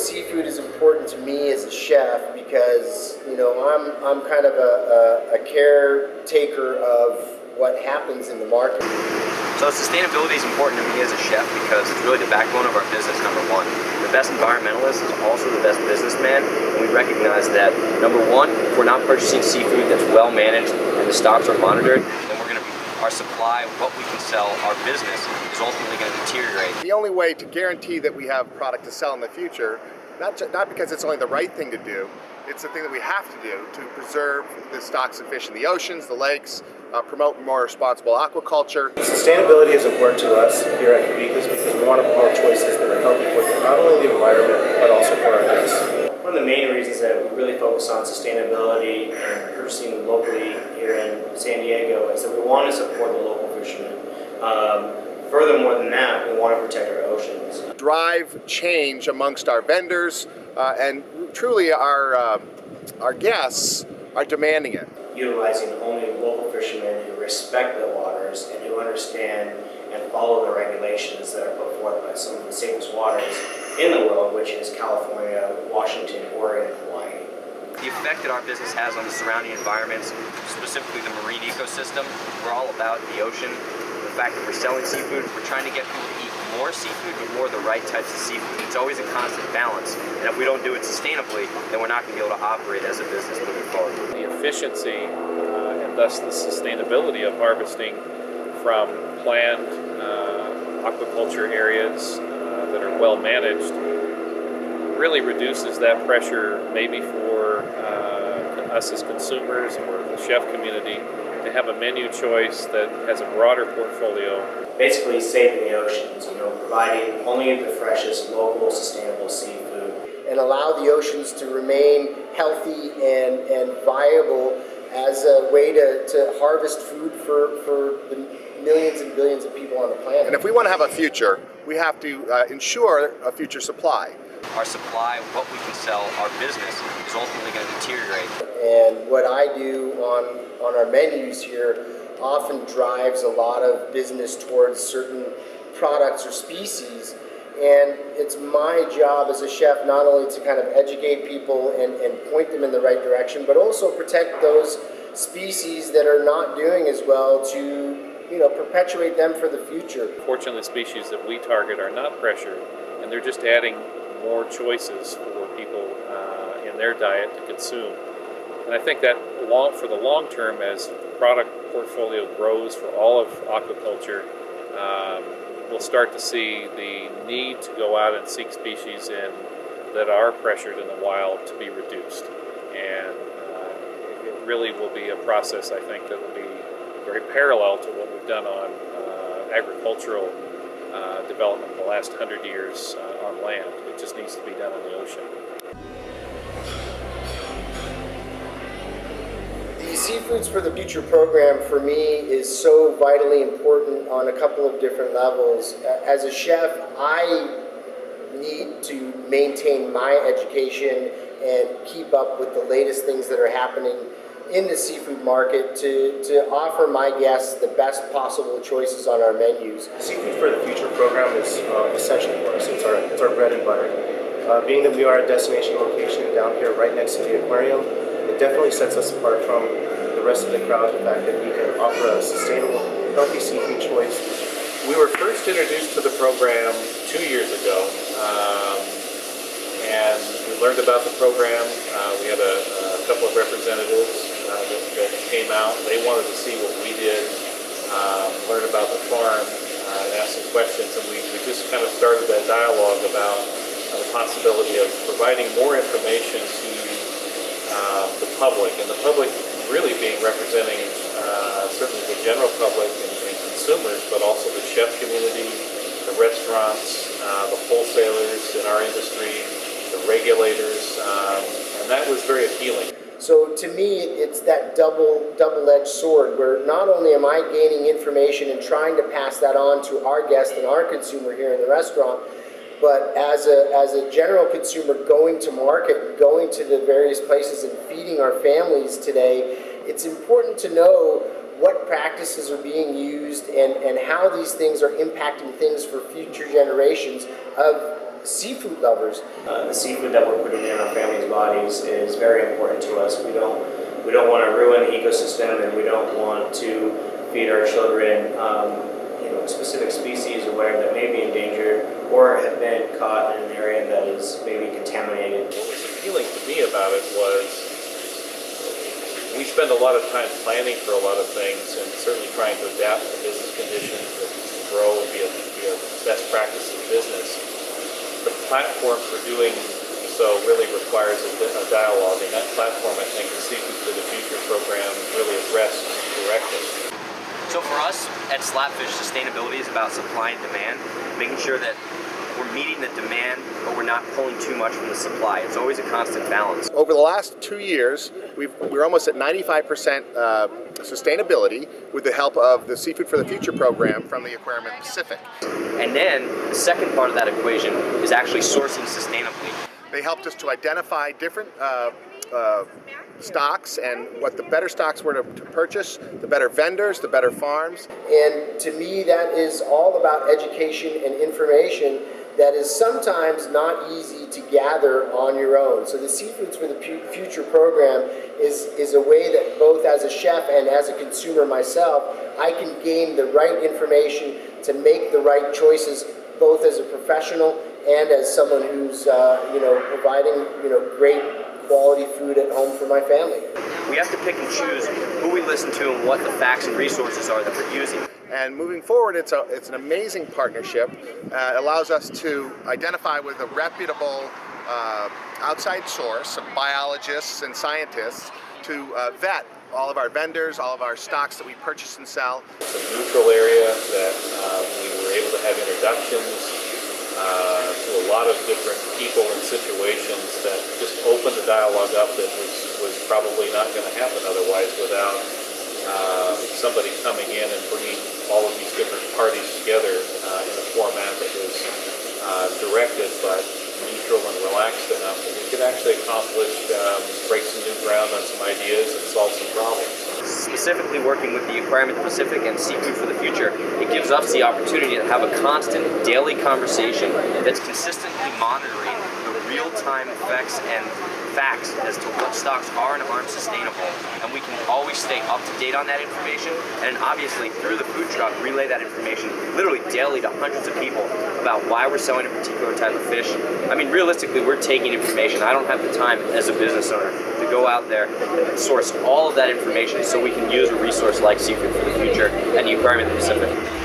seafood is important to me as a chef because, I'm kind of a caretaker of what happens in the market. So sustainability is important to me as a chef because it's really the backbone of our business, number one. The best environmentalist is also the best businessman, and we recognize that, number one, if we're not purchasing seafood that's well managed and the stocks are monitored, then our supply, what we can sell, our business is ultimately going to deteriorate. The only way to guarantee that we have product to sell in the future, not because it's only the right thing to do, it's the thing that we have to do to preserve the stocks of fish in the oceans, the lakes, promote more responsible aquaculture. Sustainability is important to us here at Cabica's because we want to promote choices that are healthy for not only the environment but also for our guests. One of the main reasons that we really focus on sustainability and purchasing locally here in San Diego is that we want to support the local fishermen. Furthermore than that, we want to protect our oceans. Drive change amongst our vendors and truly our guests are demanding it. Utilizing only local fishermen who respect the waters and who understand and follow the regulations that are put forth by some of the safest waters in the world, which is California, Washington, Oregon, and Hawaii. The effect that our business has on the surrounding environments, specifically the marine ecosystem, we're all about the ocean. The fact that we're selling seafood, we're trying to get people to eat more seafood, but more the right types of seafood. It's always a constant balance, and if we don't do it sustainably, then we're not going to be able to operate as a business moving forward. The efficiency and thus the sustainability of harvesting from planned aquaculture areas that are well managed really reduces that pressure maybe for us as consumers or the chef community to have a menu choice that has a broader portfolio. Basically saving the oceans, providing only the freshest, local, sustainable seafood. And allow the oceans to remain healthy and viable as a way to harvest food for the millions and billions of people on the planet. And if we want to have a future, we have to ensure a future supply. Our supply, what we can sell, our business is ultimately going to deteriorate. And what I do on our menus here often drives a lot of business towards certain products or species. And it's my job as a chef not only to kind of educate people and point them in the right direction, but also protect those species that are not doing as well to perpetuate them for the future. Fortunately, the species that we target are not pressured, and they're just adding more choices for people in their diet to consume. And I think that for the long term, as product portfolio grows for all of aquaculture, we'll start to see the need to go out and seek species that are pressured in the wild to be reduced. And it really will be a process, I think, that will be very parallel to what we've done on agricultural development in the last 100 years on land. It just needs to be done in the ocean. The Seafoods for the Future program for me is so vitally important on a couple of different levels. As a chef, I need to maintain my education and keep up with the latest things that are happening in the seafood market to offer my guests the best possible choices on our menus. Seafood for the Future program is essential for us. It's our bread and butter. Being that we are a destination location down here right next to the aquarium, it definitely sets us apart from the rest of the crowd, the fact that we can offer a sustainable, healthy seafood choice. We were first introduced to the program 2 years ago, and we learned about the program. We had a couple of representatives that came out. They wanted to see what we did, learn about the farm, and ask some questions, and we just kind of started that dialogue about the possibility of providing more information to the public, and the public really being representing certainly the general public and consumers, but also the chef community, the restaurants, the wholesalers in our industry, the regulators, and that was very appealing. So to me, it's that double-edged sword where not only am I gaining information and trying to pass that on to our guest and our consumer here in the restaurant, but as a general consumer going to market, going to the various places and feeding our families today, it's important to know what practices are being used and how these things are impacting things for future generations of seafood lovers. The seafood that we're putting in our family's bodies is very important to us. We don't want to ruin the ecosystem, and we don't want to feed our children specific species or whatever that may be endangered or have been caught in an area that is maybe contaminated. What was appealing to me about it was we spend a lot of time planning for a lot of things and certainly trying to adapt to business conditions that can grow and be a best practice in business. The platform for doing so really requires a dialogue, and that platform, I think, the Seafood for the Future program really addressed directly. So for us at Slapfish, sustainability is about supply and demand, making sure that we're meeting the demand, but we're not pulling too much from the supply. It's always a constant balance. Over the last 2 years, we're almost at 95% sustainability with the help of the Seafood for the Future program from the Aquarium of the Pacific. And then the second part of that equation is actually sourcing sustainably. They helped us to identify different stocks and what the better stocks were to purchase, the better vendors, the better farms. And to me, that is all about education and information that is sometimes not easy to gather on your own. So the Seafoods for the Future program is a way that both as a chef and as a consumer myself, I can gain the right information to make the right choices, both as a professional and as someone who's providing great quality food at home for my family. We have to pick and choose who we listen to and what the facts and resources are that we're using. And moving forward, it's an amazing partnership. It allows us to identify with a reputable outside source of biologists and scientists to vet all of our vendors, all of our stocks that we purchase and sell. It's a neutral area that we were able to have introductions to a lot of different people and situations that just opened the dialogue up that was probably not going to happen otherwise without somebody coming in and bringing all of these different parties together in a format that was directed but neutral and relaxed enough that we could actually accomplish, break some new ground on some ideas and solve some problems. Specifically working with the Aquarium of the Pacific and Seafood for the Future, it gives us the opportunity to have a constant daily conversation that's consistently monitoring the real-time effects and facts as to what stocks are and aren't sustainable, and we can always stay up to date on that information, and obviously through the food truck relay that information literally daily to hundreds of people about why we're selling a particular type of fish. I mean, realistically, we're taking information. I don't have the time as a business owner to go out there and source all of that information so we can use a resource like Seafood for the Future and the Aquarium of the Pacific.